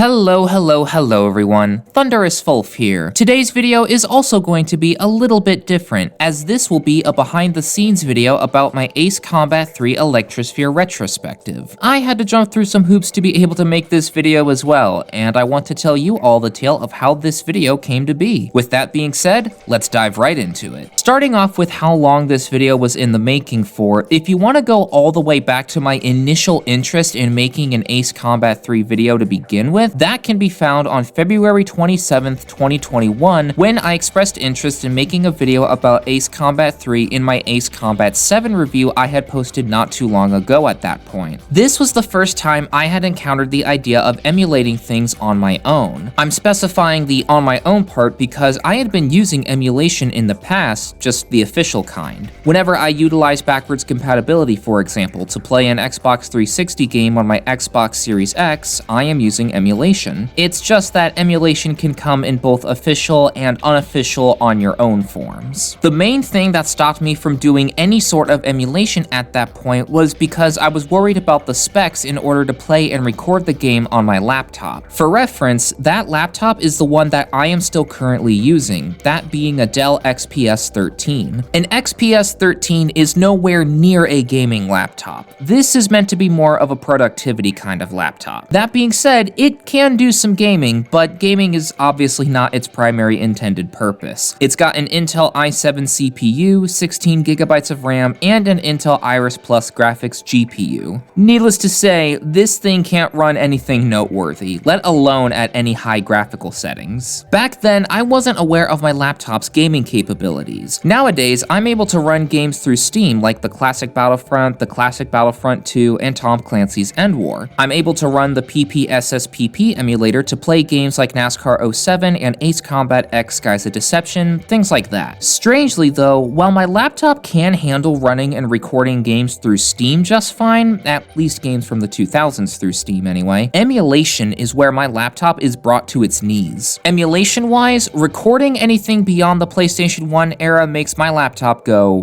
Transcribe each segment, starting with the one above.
Hello everyone, Thunderous Fulf here. Today's video is also going to be a little bit different, as this will be a behind the scenes video about my Ace Combat 3 Electrosphere Retrospective. I had to jump through some hoops to be able to make this video as well, and I want to tell you all the tale of how this video came to be. With that being said, let's dive right into it. Starting off with how long this video was in the making for, if you want to go all the way back to my initial interest in making an Ace Combat 3 video to begin with, that can be found on February 27th, 2021, when I expressed interest in making a video about Ace Combat 3 in my Ace Combat 7 review I had posted not too long ago at that point. This was the first time I had encountered the idea of emulating things on my own. I'm specifying the on my own part because I had been using emulation in the past, just the official kind. Whenever I utilize backwards compatibility, for example, to play an Xbox 360 game on my Xbox Series X, I am using emulation. It's just that emulation can come in both official and unofficial on your own forms. The main thing that stopped me from doing any sort of emulation at that point was because I was worried about the specs in order to play and record the game on my laptop. For reference, that laptop is the one that I am still currently using, that being a Dell XPS 13. An XPS 13 is nowhere near a gaming laptop. This is meant to be more of a productivity kind of laptop. That being said, it can do some gaming, but gaming is obviously not its primary intended purpose. It's got an Intel i7 CPU, 16 gigabytes of RAM, and an Intel Iris Plus graphics GPU. Needless to say, this thing can't run anything noteworthy, let alone at any high graphical settings. Back then, I wasn't aware of my laptop's gaming capabilities. Nowadays, I'm able to run games through Steam like the classic Battlefront, the classic Battlefront 2, and Tom Clancy's End War. I'm able to run the PPSSPP emulator to play games like NASCAR 07 and Ace Combat X Skies of Deception, things like that. Strangely though, while my laptop can handle running and recording games through Steam just fine, at least games from the 2000s through Steam anyway, emulation is where my laptop is brought to its knees. Emulation-wise, recording anything beyond the PlayStation 1 era makes my laptop go.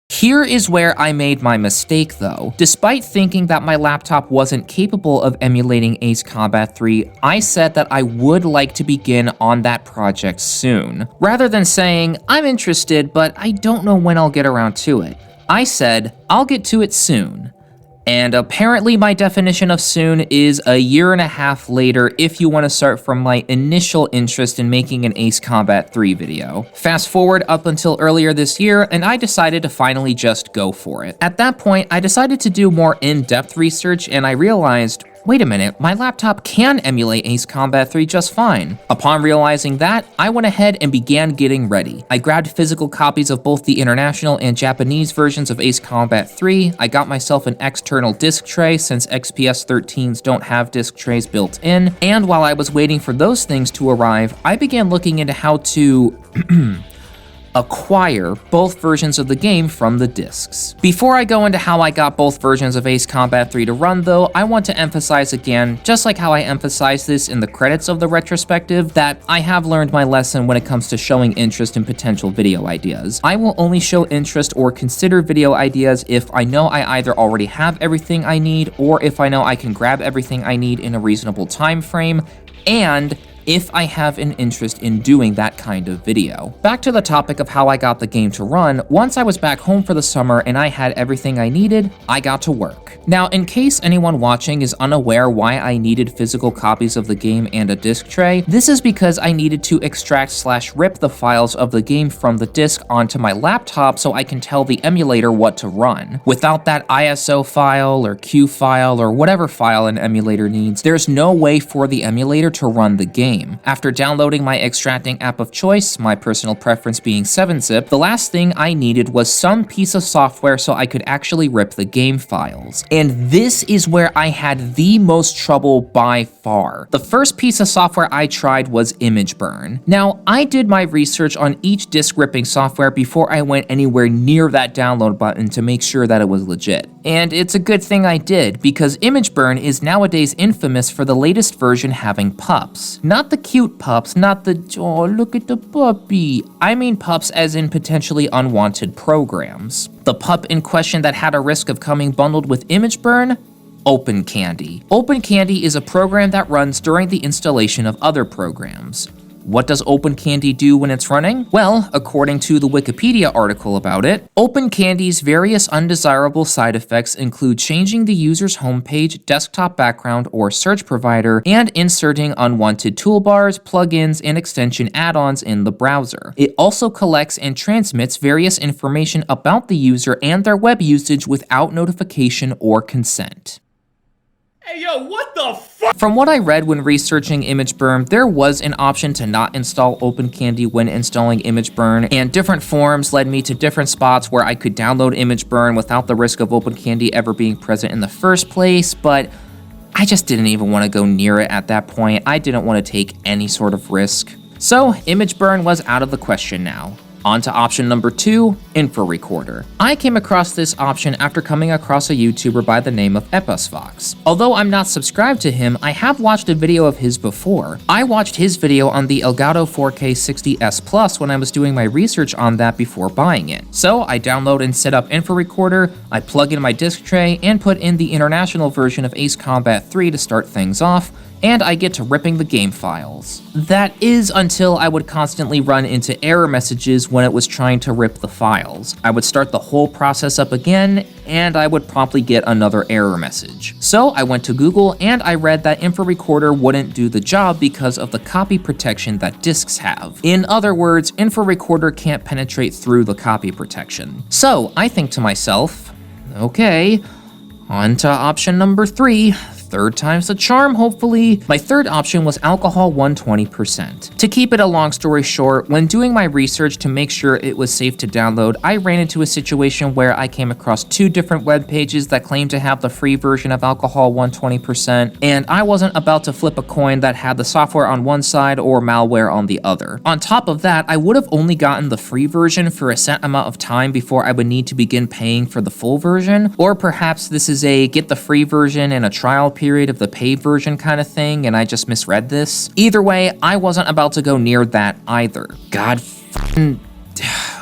Here is where I made my mistake though. Despite thinking that my laptop wasn't capable of emulating Ace Combat 3, I said that I would like to begin on that project soon. Rather than saying, I'm interested, but I don't know when I'll get around to it, I said, I'll get to it soon. And apparently my definition of soon is a year and a half later if you want to start from my initial interest in making an Ace Combat 3 video. Fast forward up until earlier this year, and I decided to finally just go for it. At that point, I decided to do more in-depth research, and I realized, wait a minute, my laptop can emulate Ace Combat 3 just fine. Upon realizing that, I went ahead and began getting ready. I grabbed physical copies of both the international and Japanese versions of Ace Combat 3, I got myself an external disc tray since XPS 13s don't have disc trays built in, and while I was waiting for those things to arrive, I began looking into how to acquire both versions of the game from the discs. Before I go into how I got both versions of Ace Combat 3 to run though, I want to emphasize again, just like how I emphasized this in the credits of the retrospective, that I have learned my lesson when it comes to showing interest in potential video ideas. I will only show interest or consider video ideas if I know I either already have everything I need, or if I know I can grab everything I need in a reasonable time frame, and if I have an interest in doing that kind of video. Back to the topic of how I got the game to run, once I was back home for the summer and I had everything I needed, I got to work. Now, in case anyone watching is unaware why I needed physical copies of the game and a disc tray, this is because I needed to extract/rip the files of the game from the disc onto my laptop so I can tell the emulator what to run. Without that ISO file or Q file or whatever file an emulator needs, there's no way for the emulator to run the game. After downloading my extracting app of choice, my personal preference being 7-zip, the last thing I needed was some piece of software so I could actually rip the game files. And this is where I had the most trouble by far. The first piece of software I tried was ImageBurn. Now, I did my research on each disk ripping software before I went anywhere near that download button to make sure that it was legit. And it's a good thing I did, because ImageBurn is nowadays infamous for the latest version having pups. Not the cute pups, not the, oh, look at the puppy. I mean pups as in potentially unwanted programs. The pup in question that had a risk of coming bundled with ImageBurn OpenCandy. OpenCandy is a program that runs during the installation of other programs. What does OpenCandy do when it's running? Well, according to the Wikipedia article about it, OpenCandy's various undesirable side effects include changing the user's homepage, desktop background, or search provider, and inserting unwanted toolbars, plugins, and extension add-ons in the browser. It also collects and transmits various information about the user and their web usage without notification or consent. Hey yo, what the fuck? From what I read when researching ImageBurn, there was an option to not install OpenCandy when installing ImageBurn, and different forums led me to different spots where I could download ImageBurn without the risk of OpenCandy ever being present in the first place, but I just didn't even want to go near it at that point. I didn't want to take any sort of risk. So ImageBurn was out of the question now. On to option number 2, Info Recorder. I came across this option after coming across a YouTuber by the name of Electrosphere. Although I'm not subscribed to him, I have watched a video of his before. I watched his video on the Elgato 4K 60S Plus when I was doing my research on that before buying it. So I download and set up Info Recorder, I plug in my disc tray, and put in the international version of Ace Combat 3 to start things off, and I get to ripping the game files. That is until I would constantly run into error messages when it was trying to rip the files. I would start the whole process up again, and I would promptly get another error message. So I went to Google and I read that Info Recorder wouldn't do the job because of the copy protection that discs have. In other words, Info Recorder can't penetrate through the copy protection. So I think to myself, okay, on to option number 3. Third time's the charm, hopefully. My third option was alcohol 120%. To keep it a long story short, when doing my research to make sure it was safe to download, I ran into a situation where I came across 2 different web pages that claimed to have the free version of alcohol 120%, and I wasn't about to flip a coin that had the software on one side or malware on the other. On top of that, I would have only gotten the free version for a set amount of time before I would need to begin paying for the full version, or perhaps this is a get the free version and a trial period of the paid version kind of thing, and I just misread this. Either way, I wasn't about to go near that either. God f***ing...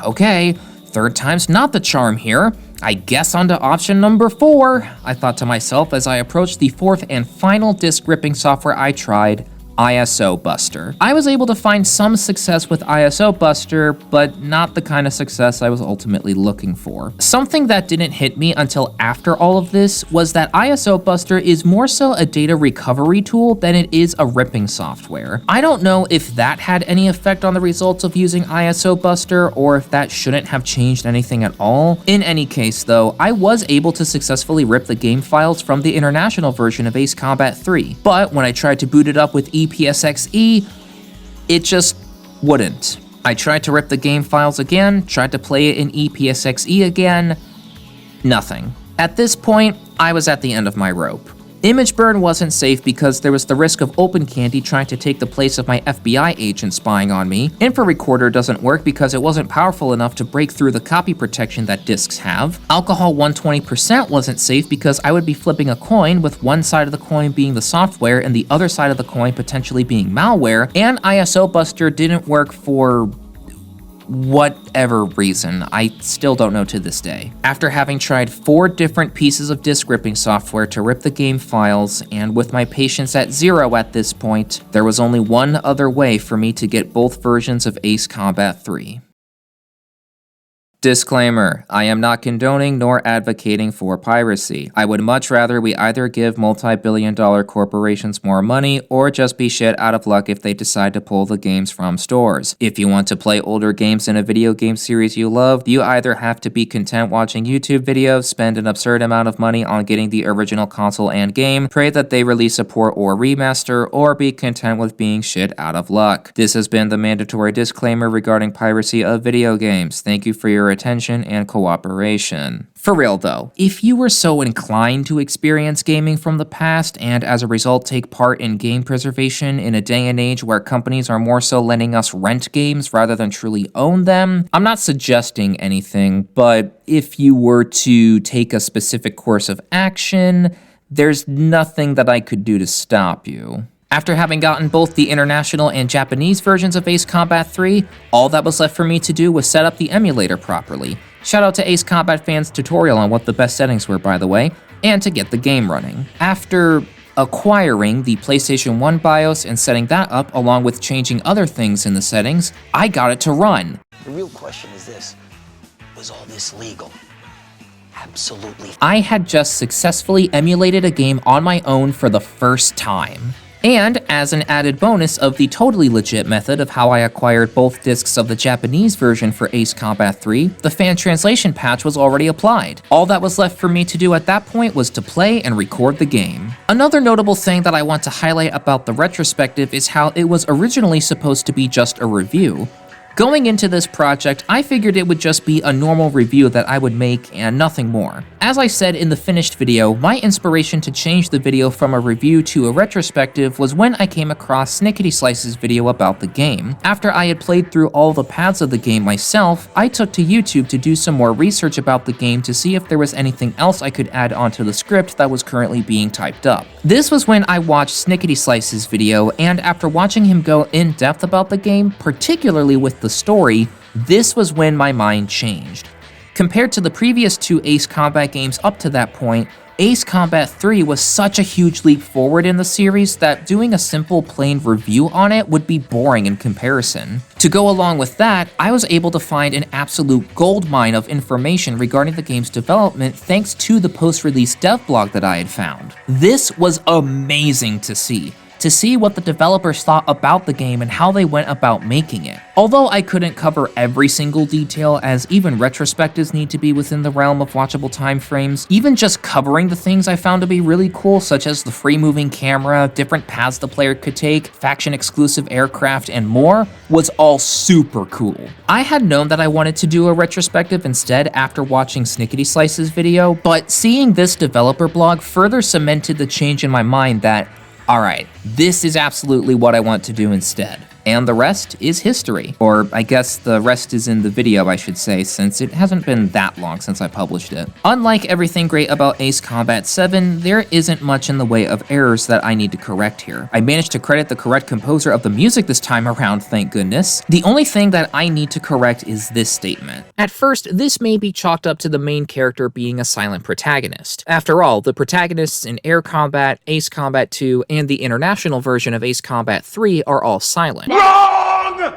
Okay, third time's not the charm here. I guess onto option number 4, I thought to myself as I approached the 4th and final disk ripping software I tried, ISO Buster. I was able to find some success with ISO Buster, but not the kind of success I was ultimately looking for. Something that didn't hit me until after all of this was that ISO Buster is more so a data recovery tool than it is a ripping software. I don't know if that had any effect on the results of using ISO Buster, or if that shouldn't have changed anything at all. In any case though, I was able to successfully rip the game files from the international version of Ace Combat 3, but when I tried to boot it up with EPSXE, it just wouldn't. I tried to rip the game files again, tried to play it in EPSXE again, nothing. At this point, I was at the end of my rope. ImageBurn wasn't safe because there was the risk of OpenCandy trying to take the place of my FBI agent spying on me. Info Recorder doesn't work because it wasn't powerful enough to break through the copy protection that discs have. Alcohol 120% wasn't safe because I would be flipping a coin with one side of the coin being the software and the other side of the coin potentially being malware, and ISO Buster didn't work for whatever reason, I still don't know to this day. After having tried 4 different pieces of disk ripping software to rip the game files, and with my patience at 0 at this point, there was only one other way for me to get both versions of Ace Combat 3. Disclaimer, I am not condoning nor advocating for piracy. I would much rather we either give multi-billion-dollar corporations more money or just be shit out of luck if they decide to pull the games from stores. If you want to play older games in a video game series you love, you either have to be content watching YouTube videos, spend an absurd amount of money on getting the original console and game, pray that they release a port or remaster, or be content with being shit out of luck. This has been the mandatory disclaimer regarding piracy of video games. Thank you for your attention and cooperation. For real though, if you were so inclined to experience gaming from the past and as a result take part in game preservation in a day and age where companies are more so letting us rent games rather than truly own them, I'm not suggesting anything, but if you were to take a specific course of action, there's nothing that I could do to stop you. After having gotten both the international and Japanese versions of Ace Combat 3, all that was left for me to do was set up the emulator properly. Shout out to Ace Combat fans' tutorial on what the best settings were, by the way. and to get the game running. After acquiring the PlayStation 1 BIOS and setting that up, along with changing other things in the settings, I got it to run. The real question is this: was all this legal? Absolutely. I had just successfully emulated a game on my own for the first time. And as an added bonus of the totally legit method of how I acquired both discs of the Japanese version for Ace Combat 3, the fan translation patch was already applied. All that was left for me to do at that point was to play and record the game. Another notable thing that I want to highlight about the retrospective is how it was originally supposed to be just a review. Going into this project, I figured it would just be a normal review that I would make and nothing more. As I said in the finished video, my inspiration to change the video from a review to a retrospective was when I came across Snickety Slice's video about the game. After I had played through all the paths of the game myself, I took to YouTube to do some more research about the game to see if there was anything else I could add onto the script that was currently being typed up. This was when I watched Snickety Slice's video, and after watching him go in depth about the game, particularly with the story, this was when my mind changed. Compared to the previous two Ace Combat games up to that point, Ace Combat 3 was such a huge leap forward in the series that doing a simple plain review on it would be boring in comparison. To go along with that, I was able to find an absolute goldmine of information regarding the game's development thanks to the post-release dev blog that I had found. This was amazing to see what the developers thought about the game and how they went about making it. Although I couldn't cover every single detail, as even retrospectives need to be within the realm of watchable time frames, even just covering the things I found to be really cool, such as the free-moving camera, different paths the player could take, faction-exclusive aircraft, and more, was all super cool. I had known that I wanted to do a retrospective instead after watching Snickety Slice's video, but seeing this developer blog further cemented the change in my mind that, alright, this is absolutely what I want to do instead. And the rest is history. Or I guess the rest is in the video, I should say, since it hasn't been that long since I published it. Unlike everything great about Ace Combat 7, there isn't much in the way of errors that I need to correct here. I managed to credit the correct composer of the music this time around, thank goodness. The only thing that I need to correct is this statement. At first, this may be chalked up to the main character being a silent protagonist. After all, the protagonists in Air Combat, Ace Combat 2, and the international version of Ace Combat 3 are all silent. Wrong!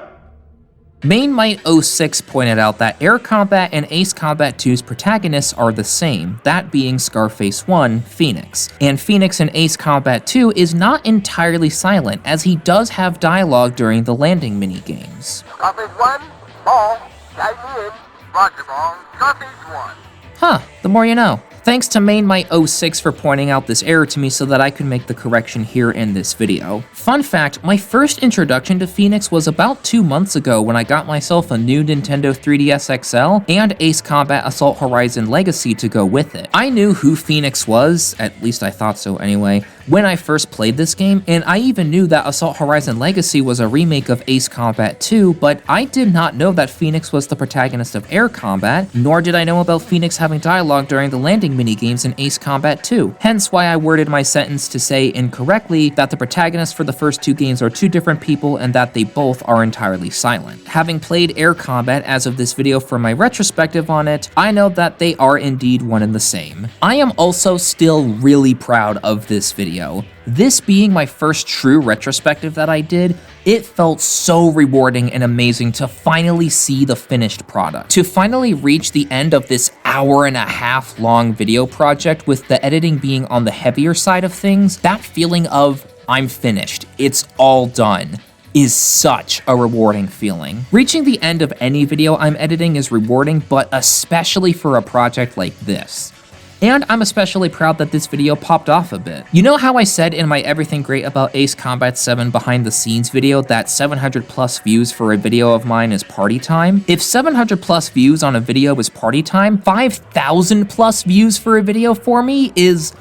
Main Might 06 pointed out that Air Combat and Ace Combat 2's protagonists are the same, that being Scarface 1, Phoenix. And Phoenix in Ace Combat 2 is not entirely silent, as he does have dialogue during the landing minigames. Scarface 1, ball, guide me in, roger ball, Scarface 1. Huh, the more you know. Thanks to Main Might 06 for pointing out this error to me so that I could make the correction here in this video. Fun fact, my first introduction to Phoenix was about 2 months ago when I got myself a new Nintendo 3DS XL and Ace Combat Assault Horizon Legacy to go with it. I knew who Phoenix was, at least I thought so anyway, when I first played this game, and I even knew that Assault Horizon Legacy was a remake of Ace Combat 2, but I did not know that Phoenix was the protagonist of Air Combat, nor did I know about Phoenix having dialogue during the landing minigames in Ace Combat 2, hence why I worded my sentence to say incorrectly that the protagonists for the first two games are two different people and that they both are entirely silent. Having played Air Combat as of this video for my retrospective on it, I know that they are indeed one and the same. I am also still really proud of this video. This being my first true retrospective that I did, it felt so rewarding and amazing to finally see the finished product. To finally reach the end of this hour-and-a-half long video project with the editing being on the heavier side of things, that feeling of, I'm finished, it's all done, is such a rewarding feeling. Reaching the end of any video I'm editing is rewarding, but especially for a project like this. And I'm especially proud that this video popped off a bit. You know how I said in my Everything Great About Ace Combat 7 behind the scenes video that 700 plus views for a video of mine is party time? If 700 plus views on a video is party time, 5,000 plus views for a video for me is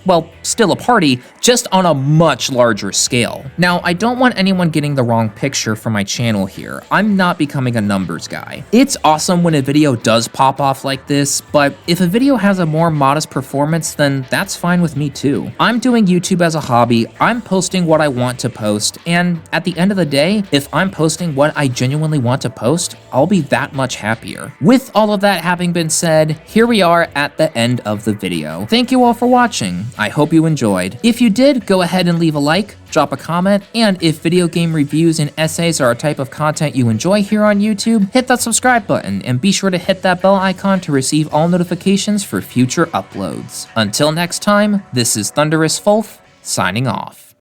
well, still a party, just on a much larger scale. Now, I don't want anyone getting the wrong picture for my channel here. I'm not becoming a numbers guy. It's awesome when a video does pop off like this, but if a video has a more modest performance, then that's fine with me too. I'm doing YouTube as a hobby, I'm posting what I want to post, and at the end of the day, if I'm posting what I genuinely want to post, I'll be that much happier. With all of that having been said, here we are at the end of the video. Thank you all for watching. I hope you enjoyed. If you did, go ahead and leave a like, drop a comment, and if video game reviews and essays are a type of content you enjoy here on YouTube, hit that subscribe button and be sure to hit that bell icon to receive all notifications for future uploads. Until next time, this is Thunderous Fulf, signing off.